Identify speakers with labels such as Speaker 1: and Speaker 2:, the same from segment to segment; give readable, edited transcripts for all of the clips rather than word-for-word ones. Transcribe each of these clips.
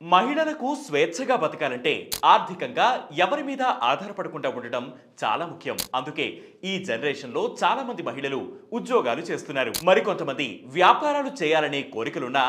Speaker 1: మహిళలకు స్వేచ్ఛగా బతకాలంటే ఆర్థికంగా ఎవరి మీద ఆధారపడకుండా ఉండటం చాలా ముఖ్యం. అందుకే ఈ జనరేషన్ లో చాలా మంది మహిళలు ఉద్యోగాలు చేస్తున్నారు. మరికొంతమంది వ్యాపారాలు చేయాలనే కోరికలున్న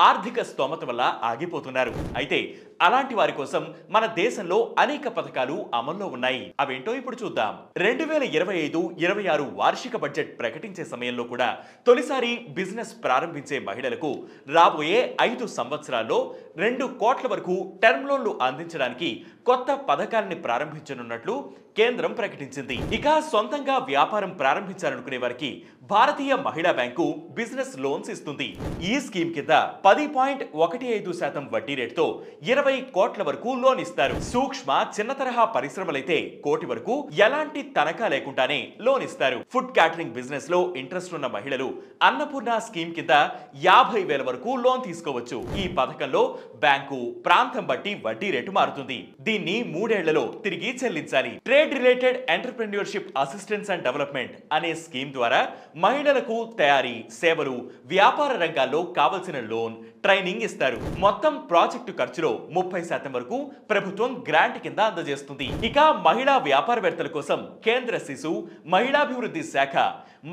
Speaker 1: ఆర్థిక స్తోమత వల్ల ఆగిపోతున్నారు. అయితే అలాంటి వారి కోసం మన దేశంలో అనేక పథకాలు అమల్లో ఉన్నాయి. అవేంటో ఇప్పుడు చూద్దాం. 2025-26 వార్షిక బడ్జెట్ ప్రకటించే సమయంలో కూడా తొలిసారి బిజినెస్ ప్రారంభించే మహిళలకు రాబోయే 5 సంవత్సరాల్లో 2 కోట్ల వరకు టర్మ్ లోన్లు అందించడానికి కొత్త పథకాన్ని ప్రారంభించనున్నట్లు కేంద్రం ప్రకటించింది. ఇక సొంతంగా వ్యాపారం ప్రారంభించాలనుకునే వారికి భారతీయ మహిళా బ్యాంకు బిజినెస్ లోన్స్ ఇస్తుంది. ఈ స్కీమ్ కింద 10.15% వడ్డీ రేటుతో 20 కోట్ల వరకు లోన్ ఇస్తారు. సూక్ష్మ చిన్న తరహా పరిశ్రమలైతే కోటి వరకు ఎలాంటి తనఖా లేకుండానే లోన్ ఇస్తారు. ఫుడ్ క్యాటరింగ్ బిజినెస్ లో ఇంట్రెస్ట్ ఉన్న మహిళలు అన్నపూర్ణ స్కీమ్ కింద 50,000 వరకు లోన్ తీసుకోవచ్చు. ఈ పథకంలో బ్యాంకు ప్రాంతం బట్టి వడ్డీ రేటు మారుతుంది. దీన్ని 3 ఏళ్లలో తిరిగి చెల్లించాలి. Trade related entrepreneurship assistance and development అనే స్కీమ్ ద్వారా మహిళలకు తయారీ, సేవలు, వ్యాపార రంగాల్లో కావలసిన లోన్, ట్రైనింగ్ ఇస్తారు. మొత్తం ప్రాజెక్టు ఖర్చులో 30% వరకు ప్రభుత్వం గ్రాంట్ కింద అందజేస్తుంది. ఇక మహిళా వ్యాపారవేత్తల కోసం కేంద్ర శిశు మహిళాభివృద్ధి శాఖ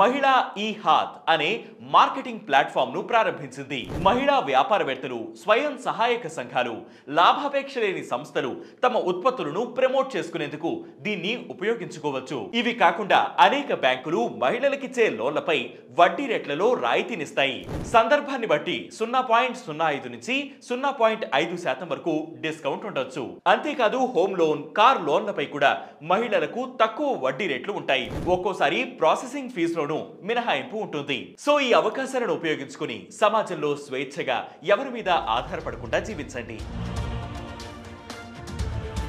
Speaker 1: మహిళా ఈ హాత్ అనే మార్కెటింగ్ ప్లాట్ఫామ్ ను ప్రారంభించింది. మహిళా వ్యాపారవేత్తలు, స్వయం సహాయక సంఘాలు, లాభాపేక్ష లేని సంస్థలు తమ ఉత్పత్తులను ప్రమోట్ చేసుకునేందుకు దీన్ని ఉపయోగించుకోవచ్చు. ఇవి కాకుండా అనేక బ్యాంకులు మహిళలకిచ్చే లోన్లపై వడ్డీ రేట్లలో రాయితీనిస్తాయి. సందర్భాన్ని బట్టి 0.05 నుంచి 0.5% వరకు డిస్కౌంట్ ఉండొచ్చు. అంతేకాదు హోమ్ లోన్, కార్ లోన్లపై కూడా మహిళలకు తక్కువ వడ్డీ రేట్లు ఉంటాయి. ఒక్కోసారి ప్రాసెసింగ్ ఫీజులోనూ మినహాయింపు ఉంటుంది. సో ఈ అవకాశాలను ఉపయోగించుకుని సమాజంలో స్వేచ్ఛగా ఎవరి మీద ఆధారపడకుండా జీవించండి.